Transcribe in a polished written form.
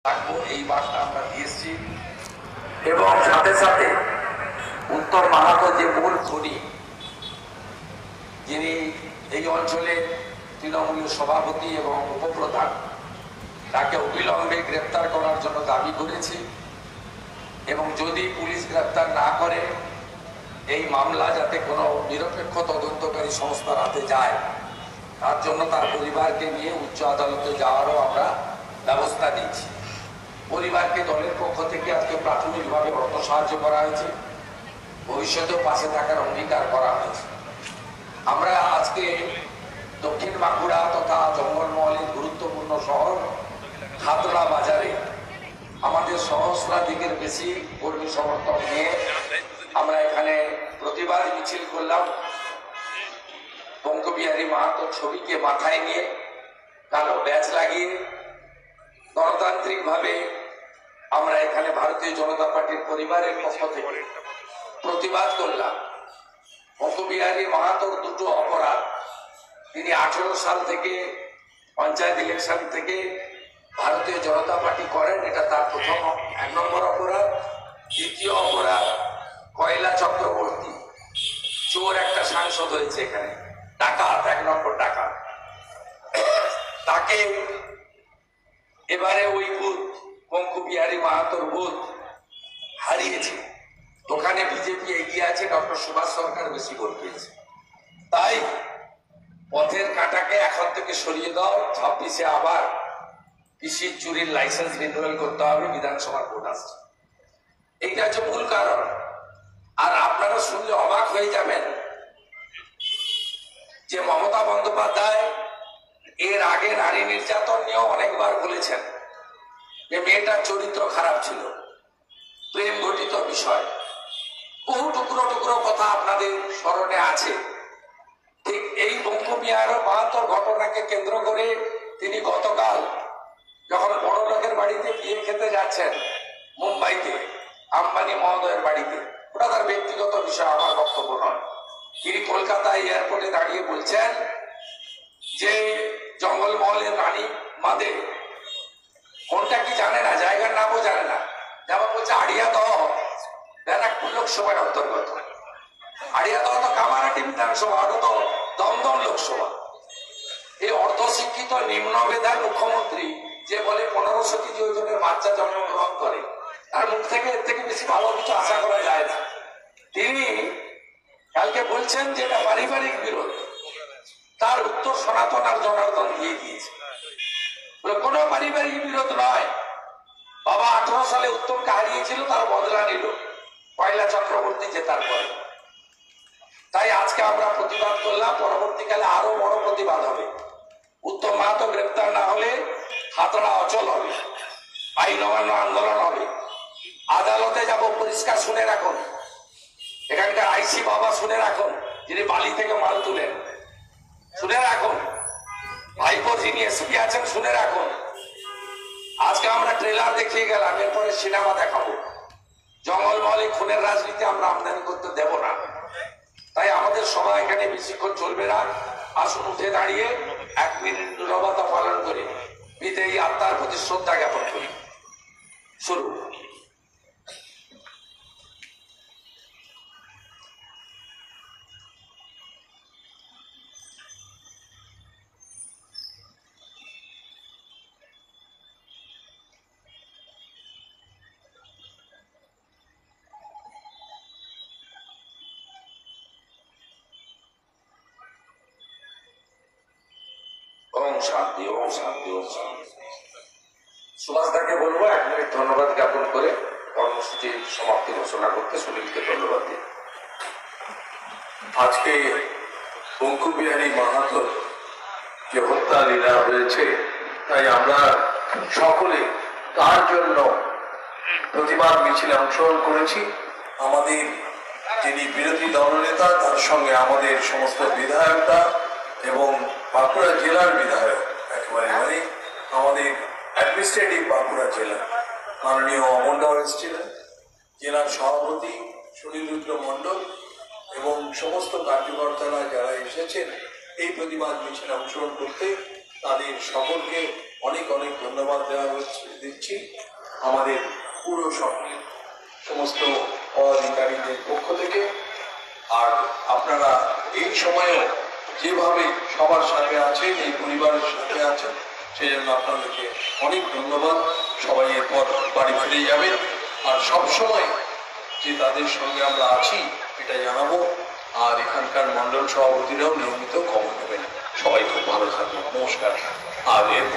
থাকবো এই বার্তা আমরা দিয়েছি এবং সাথে সাথে উত্তম মাহাতো যে মূল খুনি, যিনি এই অঞ্চলে তৃণমূলের সভাপতি এবং উপপ্রধান, তাকে অবিলম্বে গ্রেপ্তার করার জন্য দাবি করেছি এবং যদি পুলিশ গ্রেপ্তার না করে এই মামলা যাতে কোনো নিরপেক্ষ তদন্তকারী সংস্থার হাতে যায় তার জন্য তার পরিবারকে নিয়ে উচ্চ আদালতে যাওয়ারও আমরা ব্যবস্থা নিচ্ছি। পরিবারকে দলের পক্ষ থেকে আজকে প্রাথমিকভাবে অর্থ সাহায্য করা হয়েছে, ভবিষ্যতেও পাশে থাকার অঙ্গীকার করা হয়েছে। আমরা আজকে দক্ষিণ বাঁকুড়া তথা জঙ্গলমহলের গুরুত্বপূর্ণ শহর খাতড়া বাজারে আমাদের সহস্রাধিকের বেশি কর্মী সমর্থন নিয়ে আমরা এখানে প্রতিবাদ মিছিল করলাম। বঙ্গবিহারী মাহাতোর ছবিকে মাথায় নিয়ে কালো ব্যাচ লাগিয়ে গণতান্ত্রিক ভাবে আমরা এখানে ভারতীয় জনতা পার্টির পরিবারের পক্ষ থেকে প্রতিবাদ করলাম। বঙ্গবিহারী মাহাতোর দুটো অপরাধ, তিনি 18 সাল থেকে পঞ্চায়েত ইলেকশন থেকে ভারতীয় জনতা পার্টি করেন, এটা তার প্রথম 1 নম্বর অপরাধ। দ্বিতীয় অপরাধ, কয়লা চক্রবর্তী চোর একটা সাংসদ হয়েছে এখানে, ডাকাত, 1 নম্বর ডাকাত। তাকে এবারে ওই বুথ বঙ্গবিহারী মাহাতোর বুথ হারিয়েছে, ওখানে বিজেপি এগিয়ে আছে, ডক্টর সুভাষ সরকার বেশি ভোট পেয়েছে। তাই পথের কাঁটাকে এখন থেকে সরিয়ে দাও, 26-এ আবার কৃষির চুরির লাইসেন্স রিনিউয়াল করতে হবে, বিধানসভার ভোট আসছে। এইটা হচ্ছে মূল কারণ। আর আপনারা শুনলে অবাক হয়ে যাবেন যে মমতা বন্দ্যোপাধ্যায় এর আগে নারী নির্যাতন নিয়েও অনেকবার বলেছেন যে মেয়েটার চরিত্র খারাপ ছিল, প্রেম ঘটিত বিষয়, বহু টুকরো টুকরো কথা আপনাদের স্মরণে আছে। ঠিক এই বঙ্গবিহারী মাহাতোর ঘটনাকে কেন্দ্র করে তিনি গতকাল যখন বড় লোকের বাড়িতে বিয়ে খেতে যাচ্ছেন মুম্বাইতে, আম্বানি মহোদয়ের বাড়িতে, ওটা তার ব্যক্তিগত বিষয়, আমার বক্তব্য নয়, তিনি কলকাতায় এয়ারপোর্টে দাঁড়িয়ে বলছেন যে জঙ্গলমহলের রানী মাদে কোনটা কি জানে না, জায়গার নামও জানে না। যেমন বলছে আড়িয়াদহ ব্যারাকপুর লোকসভার অন্তর্গত, আড়িয়াদহ তো কামারহাটি বিধানসভা, ওটা তো দমদম লোকসভা। এই অর্ধশিক্ষিত নিম্ন মেধার মুখ্যমন্ত্রী যে বলে 1500 যোজনের বাচ্চা জন্মগ্রহণ করে, তার মুখ থেকে এর থেকে বেশি ভালো কিছু আশা করা যায় না। তিনি কালকে বলছেন যে এটা পারিবারিক বিরোধ, তার উত্তর সনাতন আর জনার্দন দিয়ে দিয়েছে, বলে কোনো পারিবারিক বিরোধ নয়। বাবা 18 সালে উত্তমকে হারিয়েছিল, তার বদলা নিল কয়লা চক্রবর্তী জেতার পরে। তাই আজকে আমরা প্রতিবাদ করলাম, পরবর্তীকালে আরো বড় প্রতিবাদ হবে। উত্তম মাহাতো গ্রেপ্তার না হলে খাতড়া অচল হবে, আইন অমান্য আন্দোলন হবে, আদালতে যাব, পরিষ্কার শুনে রাখুন। এখানকার আইসি বাবা শুনে রাখুন, যিনি বালি থেকে মাল তুলেন, শুনে রাখুন। ভাইপো যিনি এসপি আছেন, শুনে রাখুন। আজকে আমরা ট্রেলার দেখিয়ে গেলাম, এরপরে সিনেমা দেখাবো। জঙ্গলমহলে খুনের রাজনীতি আমরা আমদানি করতে দেব না। তাই আমাদের সভা এখানে বেশিক্ষণ চলবে না। আসুন উঠে দাঁড়িয়ে 1 মিনিট নীরবতা পালন করি, বিদেয়ী আত্মার প্রতি শ্রদ্ধা জ্ঞাপন করি। শুরু। ওম শান্তি, ওম শান্তি, ওম শান্তি। সুভাষদাকে বলবো 1 মিনিট ধন্যবাদ জ্ঞাপন করে কর্মসূচির সমাপ্তি ঘোষণা করতে। সুনীলকে ধন্যবাদ দিই। আজকে বঙ্গবিহারী মাহাতোর যে হত্যা লীলা হয়েছে, তাই আমরা সকলে তার জন্য প্রতিবাদ মিছিলে অংশগ্রহণ করেছি। আমাদের যিনি বিরোধী দলনেতা, তার সঙ্গে আমাদের সমস্ত বিধায়করা এবং বাঁকুড়া জেলার বিধায়ক, একেবারে মানে আমাদের অ্যাডমিনিস্ট্রেটিভ বাঁকুড়া জেলা মাননীয় অমল রাও এসেছিলেন, জেলার সভাপতি সুনীল রুদ্র মণ্ডল এবং সমস্ত কার্যকর্তারা যারা এসেছেন এই প্রতিবাদ মিছিলে অংশগ্রহণ করতে, তাদের সকলকে অনেক অনেক ধন্যবাদ দিচ্ছি আমাদের পুরো সমস্ত পদাধিকারীদের পক্ষ থেকে। আর আপনারা এই সময়েও যেভাবে সবার সাথে আছেন, এই পরিবারের সাথে আছেন, সেই জন্য আপনাদেরকে অনেক ধন্যবাদ। সবাই এরপর বাড়ি ফিরে যাবেন, আর সব সময় যে তাদের সঙ্গে আমরা আছি এটা জানাবো। আর এখানকার মন্ডল সভাপতিরাও নিয়মিত খবর নেবেন। সবাই খুব ভালো থাকবেন, নমস্কার। আর এরপর